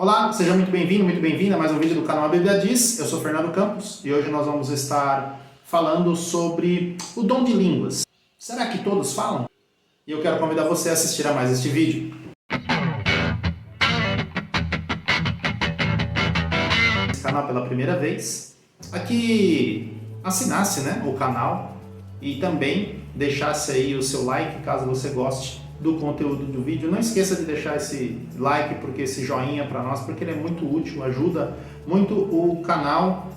Olá, seja muito bem-vindo, muito bem-vinda a mais um vídeo do canal A Bíblia Diz. Eu sou Fernando Campos e hoje nós vamos estar falando sobre o dom de línguas. Será que todos falam? E eu quero convidar você a assistir a mais este vídeo. Esse canal pela primeira vez, aqui assinasse o canal e também deixasse aí o seu like caso você goste do conteúdo do vídeo. Não esqueça de deixar esse like, porque esse joinha para nós, porque ele é muito útil, ajuda muito o canal,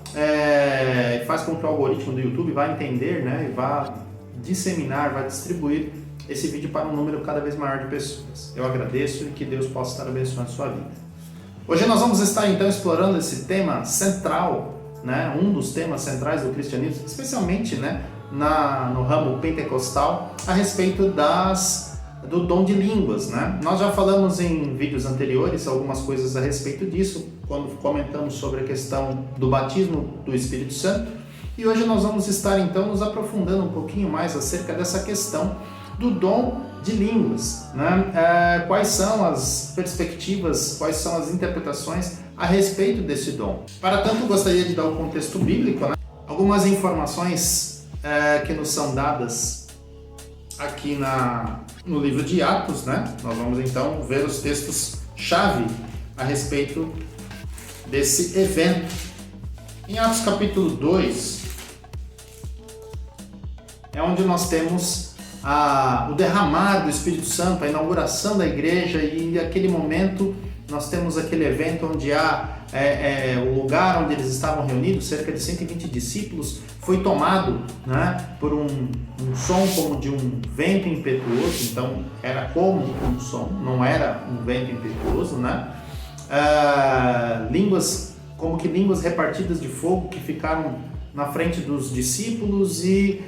faz com que o algoritmo do YouTube vá entender, e vá disseminar, vá distribuir esse vídeo para um número cada vez maior de pessoas. Eu agradeço e que Deus possa estar abençoando a sua vida. Hoje nós vamos estar então explorando esse tema central, um dos temas centrais do cristianismo, especialmente no ramo pentecostal, a respeito do dom de línguas. Nós já falamos em vídeos anteriores algumas coisas a respeito disso, quando comentamos sobre a questão do batismo do Espírito Santo, e hoje nós vamos estar então nos aprofundando um pouquinho mais acerca dessa questão do dom de línguas. Quais são as perspectivas, quais são as interpretações a respeito desse dom. Para tanto, gostaria de dar o contexto bíblico, algumas informações que nos são dadas aqui no livro de Atos, Nós vamos então ver os textos-chave a respeito desse evento. Em Atos capítulo 2, é onde nós temos o derramar do Espírito Santo, a inauguração da igreja, e aquele momento nós temos aquele evento onde há o lugar onde eles estavam reunidos, cerca de 120 discípulos, foi tomado por um som como de um vento impetuoso. Então era como um som, não era um vento impetuoso, línguas, como que línguas repartidas de fogo que ficaram na frente dos discípulos, e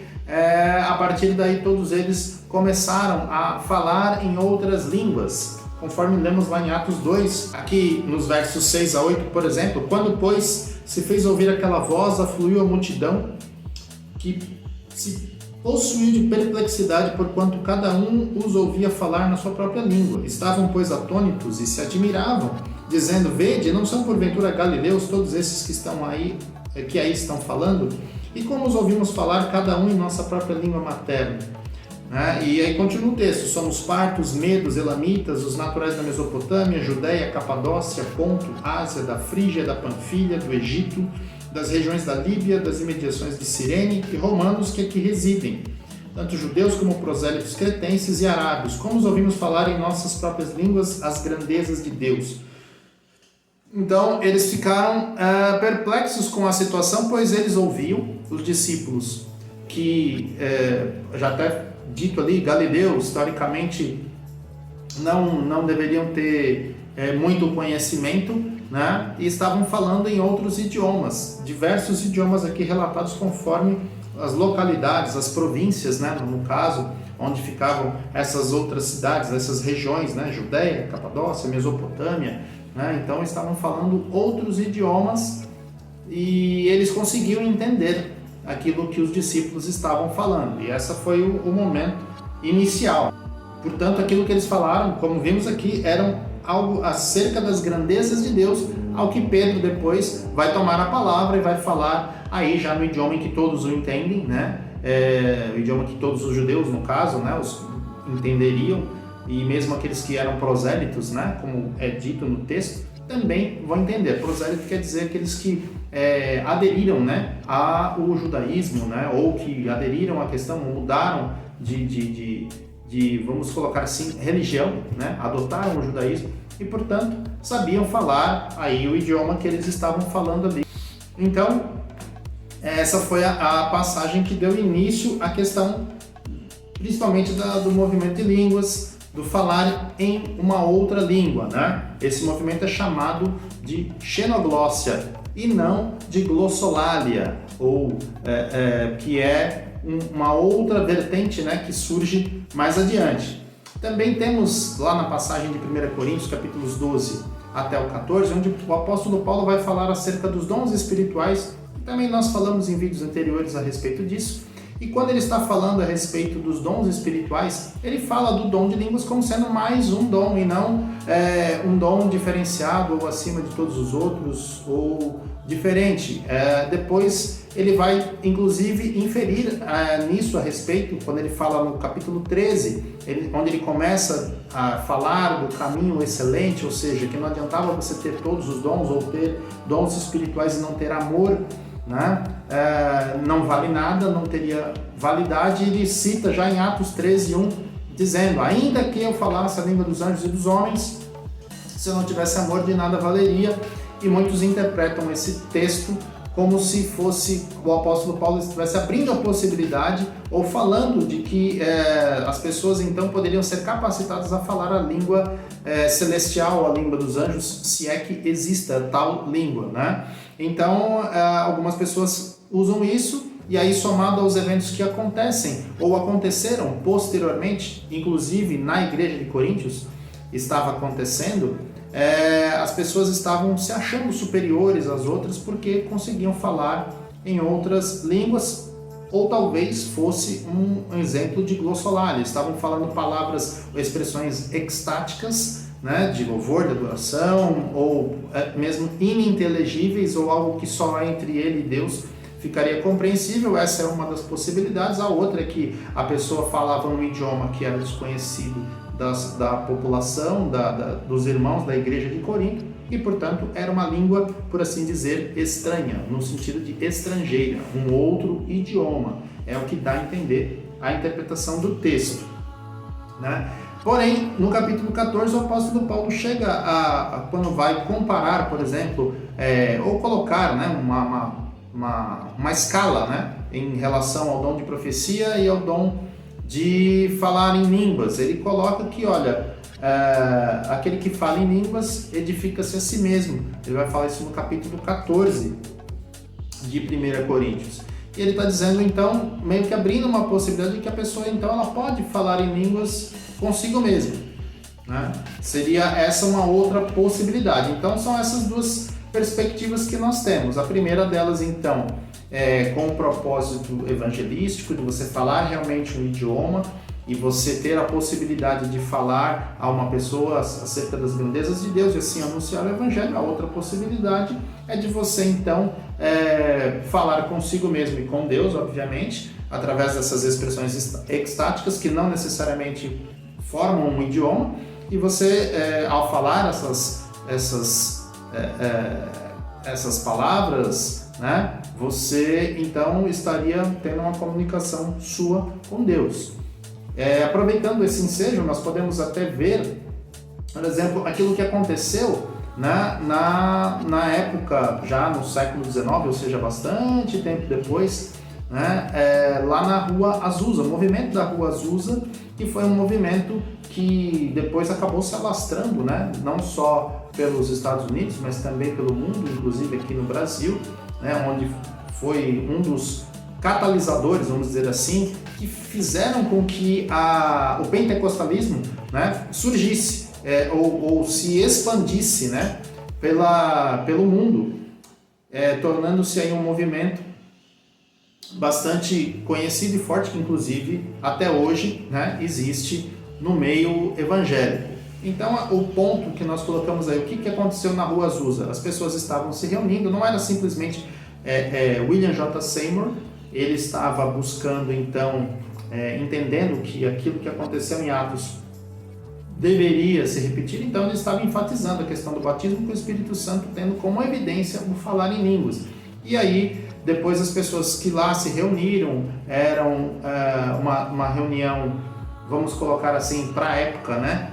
a partir daí todos eles começaram a falar em outras línguas, conforme lemos lá em Atos 2, aqui nos versos 6 a 8, por exemplo: quando, pois, se fez ouvir aquela voz, afluiu a multidão, que se possuiu de perplexidade, porquanto cada um os ouvia falar na sua própria língua. Estavam, pois, atônitos e se admiravam, dizendo: vede, não são porventura galileus todos esses que aí estão falando? E como os ouvimos falar, cada um em nossa própria língua materna? E aí continua o texto: somos partos, medos, elamitas, os naturais da Mesopotâmia, Judéia, Capadócia, Ponto, Ásia, da Frígia, da Panfilha, do Egito, das regiões da Líbia, das imediações de Cirene, e romanos que aqui residem, tanto judeus como prosélitos cretenses e arábios, como os ouvimos falar em nossas próprias línguas as grandezas de Deus. Então eles ficaram perplexos com a situação, pois eles ouviam os discípulos que já até dito ali, galileus, teoricamente não deveriam ter muito conhecimento, e estavam falando em outros idiomas, diversos idiomas aqui relatados conforme as localidades, as províncias, no caso, onde ficavam essas outras cidades, essas regiões, Judéia, Capadócia, Mesopotâmia, então estavam falando outros idiomas, e eles conseguiam entender aquilo que os discípulos estavam falando, e esse foi o momento inicial. Portanto, aquilo que eles falaram, como vimos aqui, eram algo acerca das grandezas de Deus, ao que Pedro depois vai tomar a palavra e vai falar aí já no idioma em que todos o entendem, o idioma que todos os judeus, no caso, os entenderiam, e mesmo aqueles que eram prosélitos, como é dito no texto, também vão entender. Prosélito quer dizer aqueles que aderiram ao judaísmo, ou que aderiram à questão, mudaram de vamos colocar assim, religião, adotaram o judaísmo e, portanto, sabiam falar aí o idioma que eles estavam falando ali. Então, essa foi a passagem que deu início à questão, principalmente do movimento de línguas, do falar em uma outra língua, Esse movimento é chamado de xenoglóssia e não de glossolalia, ou que é uma outra vertente, que surge mais adiante. Também temos lá na passagem de 1 Coríntios, capítulos 12 até o 14, onde o apóstolo Paulo vai falar acerca dos dons espirituais. Também nós falamos em vídeos anteriores a respeito disso. E quando ele está falando a respeito dos dons espirituais, ele fala do dom de línguas como sendo mais um dom e não um dom diferenciado ou acima de todos os outros ou diferente. Depois ele vai inclusive inferir nisso a respeito, quando ele fala no capítulo 13, onde ele começa a falar do caminho excelente, ou seja, que não adiantava você ter todos os dons ou ter dons espirituais e não ter amor, né? Não vale nada, não teria validade. Ele cita já em Atos 13:1, dizendo: ainda que eu falasse a língua dos anjos e dos homens, se eu não tivesse amor, de nada valeria. E muitos interpretam esse texto como se fosse o apóstolo Paulo estivesse abrindo a possibilidade ou falando de que as pessoas então poderiam ser capacitadas a falar a língua celestial, a língua dos anjos, se é que exista tal língua, né? Então, algumas pessoas usam isso, e aí somado aos eventos que acontecem ou aconteceram posteriormente, inclusive na igreja de Coríntios, estava acontecendo, as pessoas estavam se achando superiores às outras porque conseguiam falar em outras línguas, ou talvez fosse um exemplo de glossolalia. Estavam falando palavras ou expressões extáticas, né, de louvor, de adoração, ou mesmo ininteligíveis, ou algo que só entre ele e Deus ficaria compreensível. Essa é uma das possibilidades. A outra é que a pessoa falava um idioma que era desconhecido da população, dos irmãos da igreja de Corinto, e portanto era uma língua, por assim dizer, estranha, no sentido de estrangeira, um outro idioma. É o que dá a entender a interpretação do texto, né? Porém, no capítulo 14, o apóstolo Paulo chega quando vai comparar, por exemplo, ou colocar, né, uma escala, né, em relação ao dom de profecia e ao dom de falar em línguas. Ele coloca que, olha, aquele que fala em línguas edifica-se a si mesmo. Ele vai falar isso no capítulo 14 de 1 Coríntios. E ele está dizendo, então, meio que abrindo uma possibilidade de que a pessoa, então, ela pode falar em línguas consigo mesma, né? Seria essa uma outra possibilidade. Então, são essas duas perspectivas que nós temos. A primeira delas, então, com o propósito evangelístico, de você falar realmente um idioma e você ter a possibilidade de falar a uma pessoa acerca das grandezas de Deus e assim anunciar o evangelho. A outra possibilidade é de você então falar consigo mesmo e com Deus, obviamente, através dessas expressões extáticas que não necessariamente formam um idioma, e você ao falar essas palavras, né, você então estaria tendo uma comunicação sua com Deus. Aproveitando esse ensejo, nós podemos até ver, por exemplo, aquilo que aconteceu na época, já no século XIX, ou seja, bastante tempo depois, né, lá na Rua Azusa, o movimento da Rua Azusa, que foi um movimento que depois acabou se alastrando, né, não só pelos Estados Unidos, mas também pelo mundo, inclusive aqui no Brasil, né, onde foi um dos catalisadores, vamos dizer assim, que fizeram com que o pentecostalismo, né, surgisse ou se expandisse, né, pelo mundo, tornando-se aí um movimento bastante conhecido e forte, que inclusive até hoje, né, existe no meio evangélico. Então, o ponto que nós colocamos aí, o que aconteceu na Rua Azusa? As pessoas estavam se reunindo, não era simplesmente William J. Seymour, ele estava buscando, então, entendendo que aquilo que aconteceu em Atos deveria se repetir, então ele estava enfatizando a questão do batismo com o Espírito Santo, tendo como evidência o falar em línguas. E aí, depois as pessoas que lá se reuniram, eram uma reunião, vamos colocar assim, para a época, né?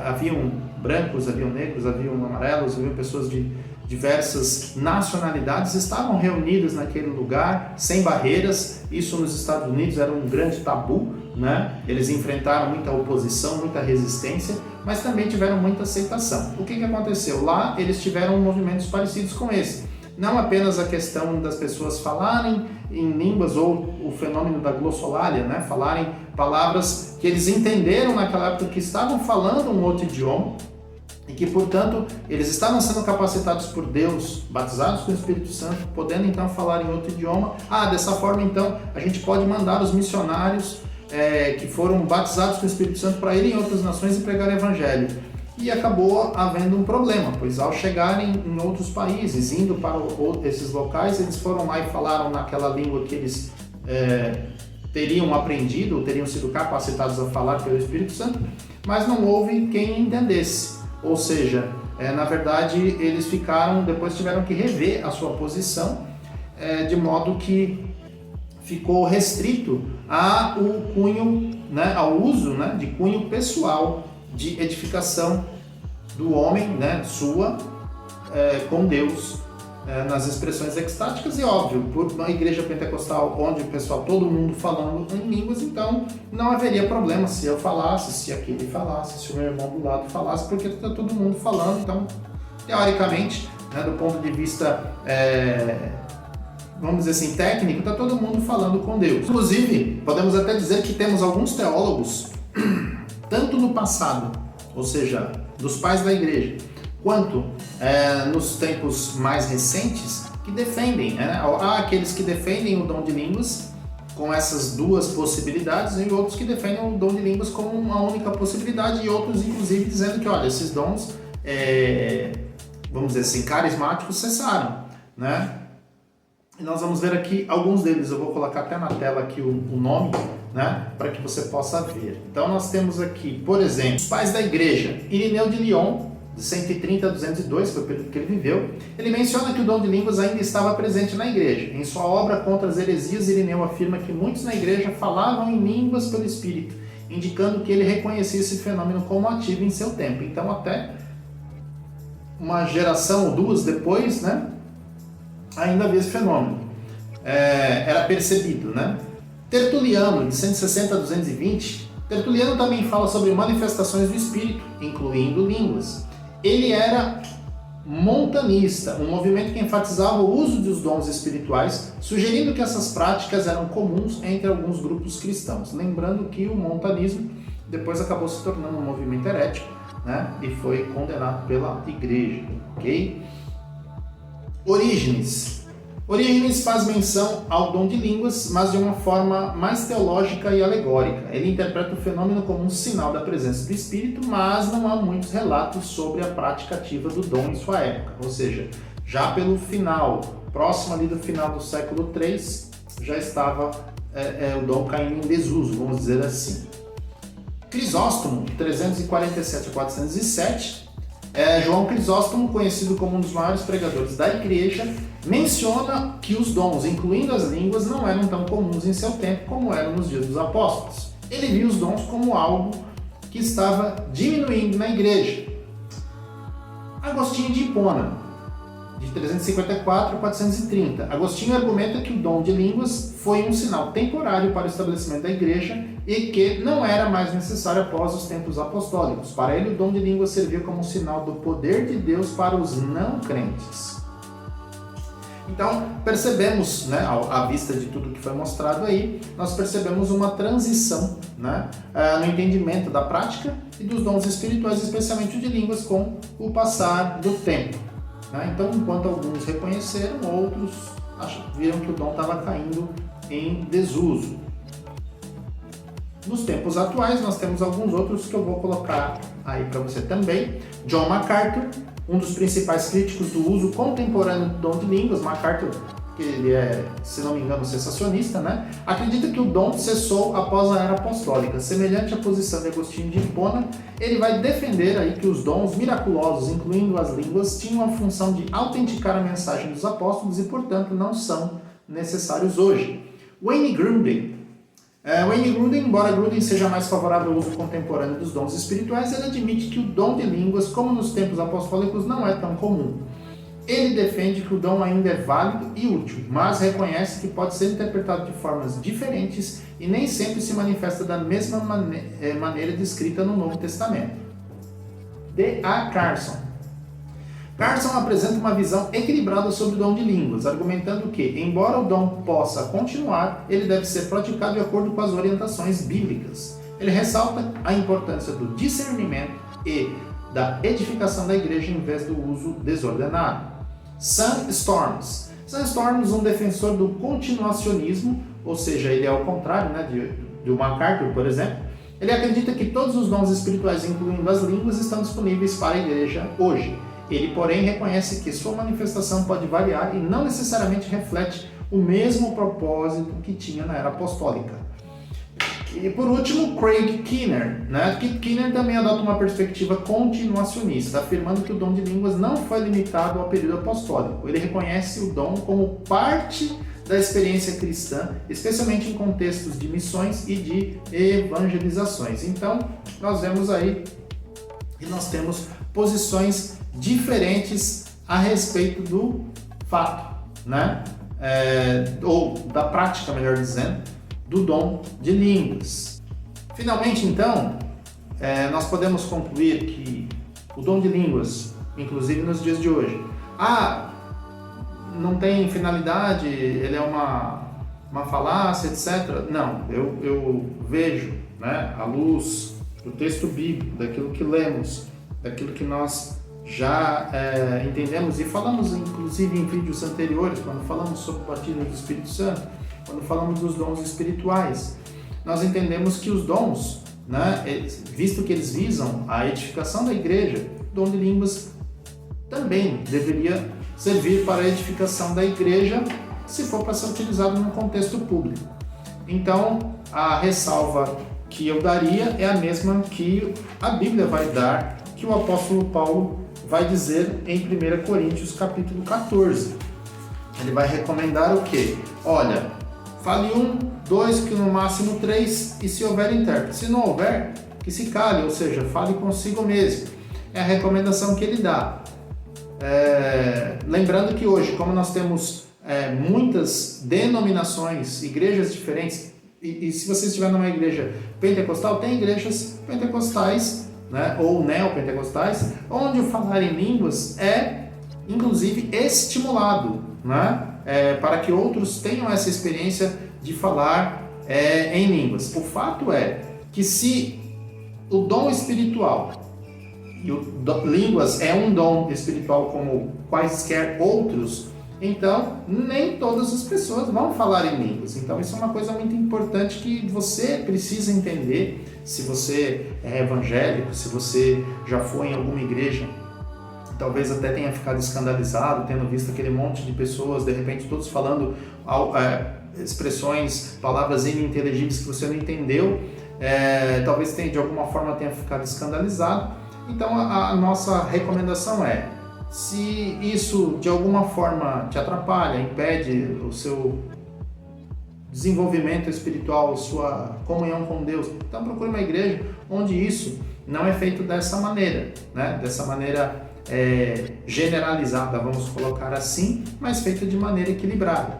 Haviam brancos, haviam negros, haviam amarelos, haviam pessoas de diversas nacionalidades, estavam reunidas naquele lugar, sem barreiras. Isso nos Estados Unidos era um grande tabu, né? Eles enfrentaram muita oposição, muita resistência, mas também tiveram muita aceitação. O que aconteceu? Lá eles tiveram movimentos parecidos com esse. Não apenas a questão das pessoas falarem em línguas ou o fenômeno da glossolalia, né? Falarem palavras que eles entenderam naquela época que estavam falando um outro idioma, e que, portanto, eles estavam sendo capacitados por Deus, batizados com o Espírito Santo, podendo então falar em outro idioma. Dessa forma então a gente pode mandar os missionários que foram batizados com o Espírito Santo para irem em outras nações e pregar o Evangelho. E acabou havendo um problema, pois ao chegarem em outros países, indo para esses locais, eles foram lá e falaram naquela língua que eles teriam aprendido, ou teriam sido capacitados a falar pelo Espírito Santo, mas não houve quem entendesse. Ou seja, na verdade, eles depois tiveram que rever a sua posição, de modo que ficou restrito ao cunho, ao uso de cunho pessoal de edificação do homem, sua, com Deus, nas expressões extáticas. E óbvio, por uma igreja pentecostal onde o pessoal, todo mundo falando em línguas, então não haveria problema se eu falasse, se aquele falasse, se o meu irmão do lado falasse, porque está todo mundo falando. Então, teoricamente, do ponto de vista, vamos dizer assim, técnico, está todo mundo falando com Deus. Inclusive, podemos até dizer que temos alguns teólogos, tanto no passado, ou seja, dos pais da igreja, quanto nos tempos mais recentes, que defendem, há aqueles que defendem o dom de línguas com essas duas possibilidades e outros que defendem o dom de línguas como uma única possibilidade, e outros inclusive dizendo que, olha, esses dons, vamos dizer assim, carismáticos cessaram, E nós vamos ver aqui alguns deles. Eu vou colocar até na tela aqui o nome, para que você possa ver. Então nós temos aqui, por exemplo, os pais da igreja. Irineu de Lyon, de 130 a 202, foi o período que ele viveu. Ele menciona que o dom de línguas ainda estava presente na igreja. Em sua obra Contra as Heresias, Irineu afirma que muitos na igreja falavam em línguas pelo Espírito, indicando que ele reconhecia esse fenômeno como ativo em seu tempo. Então até uma geração ou duas depois, ainda havia esse fenômeno. Era percebido, Tertuliano, de 160 a 220, Tertuliano também fala sobre manifestações do Espírito, incluindo línguas. Ele era montanista, um movimento que enfatizava o uso dos dons espirituais, sugerindo que essas práticas eram comuns entre alguns grupos cristãos. Lembrando que o montanismo depois acabou se tornando um movimento herético, e foi condenado pela igreja, ok? Orígenes faz menção ao dom de línguas, mas de uma forma mais teológica e alegórica. Ele interpreta o fenômeno como um sinal da presença do Espírito, mas não há muitos relatos sobre a prática ativa do dom em sua época. Ou seja, já pelo final, próximo ali do final do século III, já estava o dom caindo em desuso, vamos dizer assim. Crisóstomo, 347 a 407, João Crisóstomo, conhecido como um dos maiores pregadores da igreja, menciona que os dons, incluindo as línguas, não eram tão comuns em seu tempo como eram nos dias dos apóstolos. Ele viu os dons como algo que estava diminuindo na igreja. Agostinho de Hipona, de 354 a 430. Agostinho argumenta que o dom de línguas foi um sinal temporário para o estabelecimento da igreja e que não era mais necessário após os tempos apostólicos. Para ele, o dom de línguas servia como um sinal do poder de Deus para os não crentes. Então, percebemos, à vista de tudo que foi mostrado aí, nós percebemos uma transição, no entendimento da prática e dos dons espirituais, especialmente o de línguas, com o passar do tempo. Então, enquanto alguns reconheceram, outros viram que o dom estava caindo em desuso. Nos tempos atuais, nós temos alguns outros que eu vou colocar aí para você também. John MacArthur, um dos principais críticos do uso contemporâneo do dom de línguas. MacArthur, que ele é, se não me engano, sensacionista, acredita que o dom cessou após a era apostólica. Semelhante à posição de Agostinho de Hipona, ele vai defender aí que os dons miraculosos, incluindo as línguas, tinham a função de autenticar a mensagem dos apóstolos e, portanto, não são necessários hoje. Wayne Grudem, embora Grudem seja mais favorável ao uso contemporâneo dos dons espirituais, ele admite que o dom de línguas, como nos tempos apostólicos, não é tão comum. Ele defende que o dom ainda é válido e útil, mas reconhece que pode ser interpretado de formas diferentes e nem sempre se manifesta da mesma maneira descrita no Novo Testamento. D.A. Carson apresenta uma visão equilibrada sobre o dom de línguas, argumentando que, embora o dom possa continuar, ele deve ser praticado de acordo com as orientações bíblicas. Ele ressalta a importância do discernimento e da edificação da igreja em vez do uso desordenado. Sam Storms. Sam Storms, um defensor do continuacionismo, ou seja, ele é o contrário, né, de MacArthur, por exemplo. Ele acredita que todos os dons espirituais, incluindo as línguas, estão disponíveis para a igreja hoje. Ele, porém, reconhece que sua manifestação pode variar e não necessariamente reflete o mesmo propósito que tinha na era apostólica. E por último, Craig Keener. Keener também adota uma perspectiva continuacionista, afirmando que o dom de línguas não foi limitado ao período apostólico. Ele reconhece o dom como parte da experiência cristã, especialmente em contextos de missões e de evangelizações. Então, nós vemos aí que nós temos posições diferentes a respeito do fato, né? Ou da prática, melhor dizendo, do dom de línguas. Finalmente, então, nós podemos concluir que o dom de línguas, inclusive nos dias de hoje, não tem finalidade, ele é uma falácia, etc. Não, eu vejo, né, à luz do texto bíblico, daquilo que lemos, daquilo que nós já entendemos e falamos inclusive em vídeos anteriores, quando falamos sobre o batismo do Espírito Santo, quando falamos dos dons espirituais, nós entendemos que os dons, né, visto que eles visam a edificação da igreja, o dom de línguas também deveria servir para a edificação da igreja, se for para ser utilizado no contexto público. Então, a ressalva que eu daria é a mesma que a Bíblia vai dar, que o apóstolo Paulo vai dizer em 1 Coríntios capítulo 14. Ele vai recomendar o quê? Olha, fale 1, 2, que no máximo 3, e se houver intérprete. Se não houver, que se cale, ou seja, fale consigo mesmo. É a recomendação que ele dá. Lembrando que hoje, como nós temos muitas denominações, igrejas diferentes, e se você estiver numa igreja pentecostal, tem igrejas pentecostais, né, ou neopentecostais, onde o falar em línguas é, inclusive, estimulado, né, para que outros tenham essa experiência de falar em línguas. O fato é que se o dom espiritual, e línguas é um dom espiritual como quaisquer outros, então nem todas as pessoas vão falar em línguas. Então isso é uma coisa muito importante que você precisa entender. Se você é evangélico, se você já foi em alguma igreja, talvez até tenha ficado escandalizado, tendo visto aquele monte de pessoas, de repente todos falando expressões, palavras ininteligíveis que você não entendeu, talvez de alguma forma tenha ficado escandalizado. Então a nossa recomendação é, se isso de alguma forma te atrapalha, impede o seu desenvolvimento espiritual, a sua comunhão com Deus, então procure uma igreja onde isso não é feito dessa maneira, né? Dessa maneira generalizada, vamos colocar assim, mas feita de maneira equilibrada,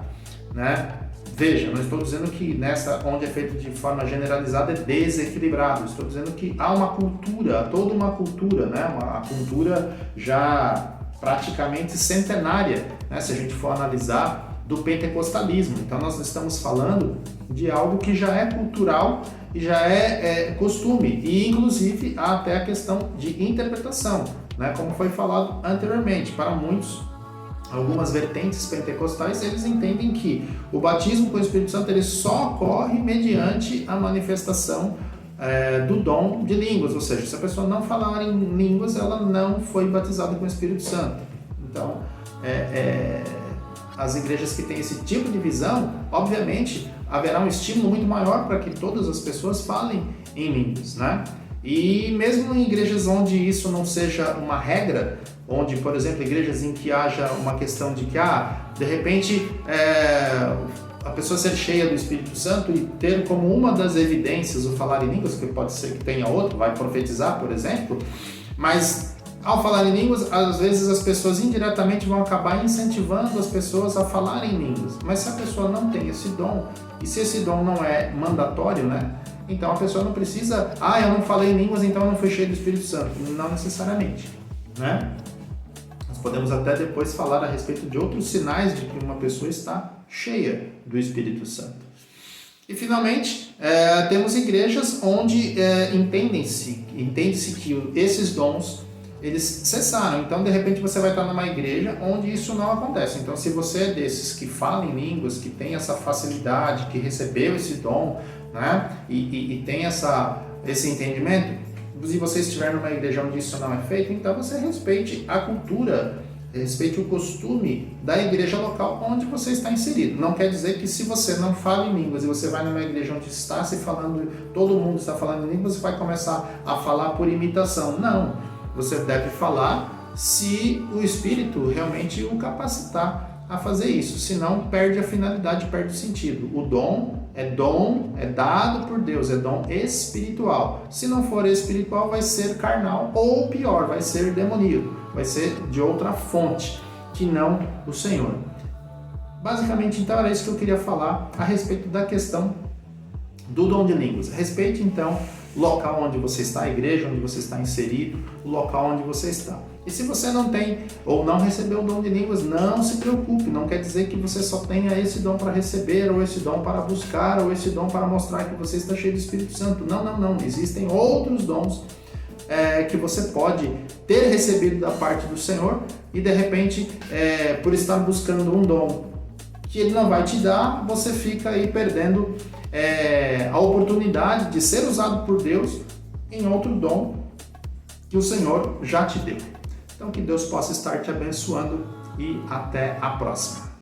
né? Veja, não estou dizendo que nessa onde é feito de forma generalizada é desequilibrado, estou dizendo que há uma cultura, toda uma cultura, né? Uma cultura já praticamente centenária, né? Se a gente for analisar, do pentecostalismo. Então nós estamos falando de algo que já é cultural e já é costume, e inclusive há até a questão de interpretação, né? Como foi falado anteriormente, para muitos, algumas vertentes pentecostais, eles entendem que o batismo com o Espírito Santo ele só ocorre mediante a manifestação do dom de línguas, ou seja, se a pessoa não falar em línguas, ela não foi batizada com o Espírito Santo. Então, as igrejas que têm esse tipo de visão, obviamente, haverá um estímulo muito maior para que todas as pessoas falem em línguas, né? E mesmo em igrejas onde isso não seja uma regra, onde, por exemplo, igrejas em que haja uma questão de que, de repente, a pessoa ser cheia do Espírito Santo e ter como uma das evidências o falar em línguas, que pode ser que tenha outro, vai profetizar, por exemplo, mas ao falar em línguas, às vezes as pessoas indiretamente vão acabar incentivando as pessoas a falarem em línguas. Mas se a pessoa não tem esse dom, e se esse dom não é mandatório, né? Então a pessoa não precisa, eu não falei em línguas, então eu não fui cheio do Espírito Santo. Não necessariamente, né? Nós podemos até depois falar a respeito de outros sinais de que uma pessoa está cheia do Espírito Santo. E finalmente, temos igrejas onde entende-se que esses dons eles cessaram. Então, de repente, você vai estar numa igreja onde isso não acontece. Então, se você é desses que fala em línguas, que tem essa facilidade, que recebeu esse dom, né, e tem esse entendimento, se você estiver numa igreja onde isso não é feito, então você respeite a cultura, respeite o costume da igreja local onde você está inserido. Não quer dizer que se você não fala em línguas e você vai numa igreja onde está se falando, todo mundo está falando em línguas, você vai começar a falar por imitação. Não, você deve falar se o Espírito realmente o capacitar a fazer isso, senão perde a finalidade, perde o sentido. O dom, é dado por Deus, é dom espiritual. Se não for espiritual, vai ser carnal ou pior, vai ser demoníaco, vai ser de outra fonte, que não o Senhor. Basicamente, então, era isso que eu queria falar a respeito da questão do dom de línguas. Respeite, então, o local onde você está, a igreja onde você está inserido, o local onde você está. E se você não tem ou não recebeu o dom de línguas, não se preocupe, não quer dizer que você só tenha esse dom para receber, ou esse dom para buscar, ou esse dom para mostrar que você está cheio do Espírito Santo. Não. Existem outros dons que você pode ter recebido da parte do Senhor e de repente, por estar buscando um dom que Ele não vai te dar, você fica aí perdendo a oportunidade de ser usado por Deus em outro dom que o Senhor já te deu. Então, que Deus possa estar te abençoando e até a próxima.